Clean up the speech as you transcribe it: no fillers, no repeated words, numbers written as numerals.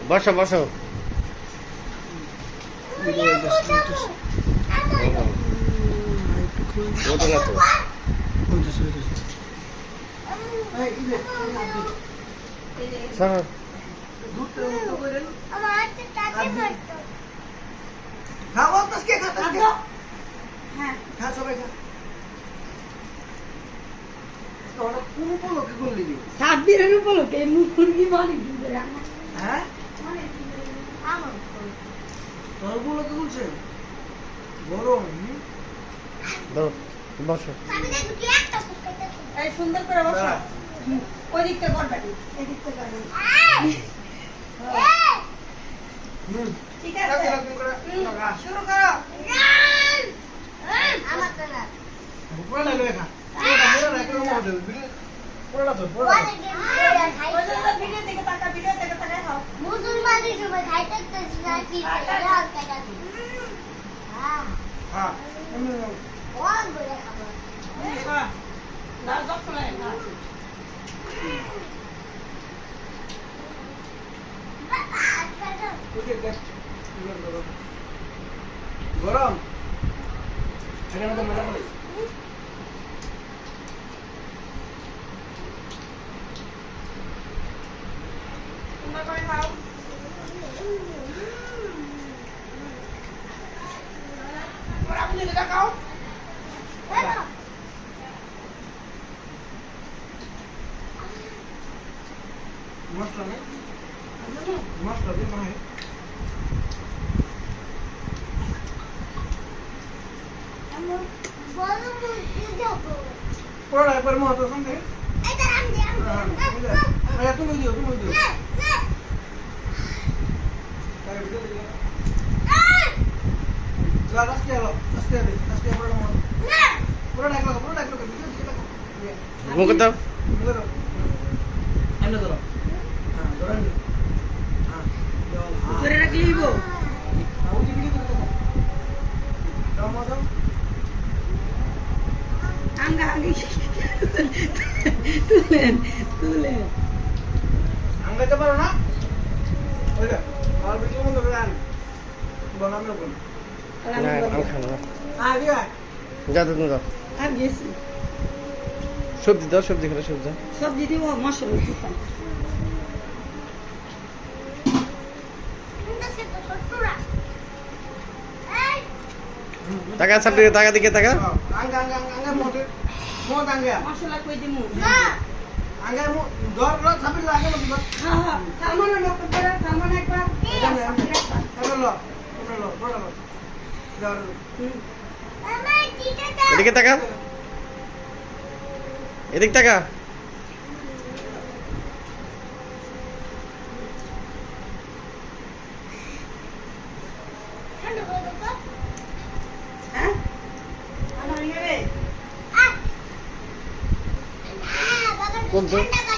বসো বসো। ওঠো না তো। সরো। সাতদিনের উপলক্ষে মুরগি মালিক হ্যাঁ তোর উপলক্ষে বলছে গরম দাও বসো। এই সুন্দর করে বসো। ওই দিকটা করবে এই দিকটা করবে ঠিক আছে শুরু করো। আমার তো না পুরো না লেখা পুরো না কেন মনে হবে পুরো না তো পুরো ভিডিও থেকে টাকা খাও। মুসলমানের সময় খাইতে না কি হ্যাঁ কোন বলে খাবো না যত নাই না গরম এখানে তো মজা করে তোমরা করে খাও। ওরা আপনি এটা খাও। মশলা নেই মশলা দিয়ে বানাই বলো মুরগি দেবো পুরো একবার মত সঙ্গে এটা রাম দে আরে তুমি দিও তাই ভিডিও দিও আস্তে পুরো মত পুরো ডাকলো ভিডিও দিও মুখ দাও। এমন ধরো হ্যাঁ ধরেন হ্যাঁ ধরে রাখলেই গো। ওই যে ভিডিও দিতে দাও দাও আঙ্গা তুলেন আঙ্গাইতে পারো না ওইটা আর ভিডিও বন্ধ করে আন বানানো বল না আমি খাবো না। দিয়া যাও তুমি যাও। আর গেছি সবজি দাও, সবজি খেলে সবজি দাও। সবজি দিব মশলা দিতাম। টাকা ছাড় টাকা দিকে টাকা। আঙ্গা মত আঙ্গা মশলা কই দিমু আঙ্গা দর র ছাবিল লাগে মত হ্যাঁ হ্যাঁ সালমান নকল করে সালমান একবার মামা টিটা দাও এদিকে টাকা, এদিক টাকা। ঠান্ডা করে দাও হ্যাঁ আমার নিবে বাবা কোন তো? ঠান্ডা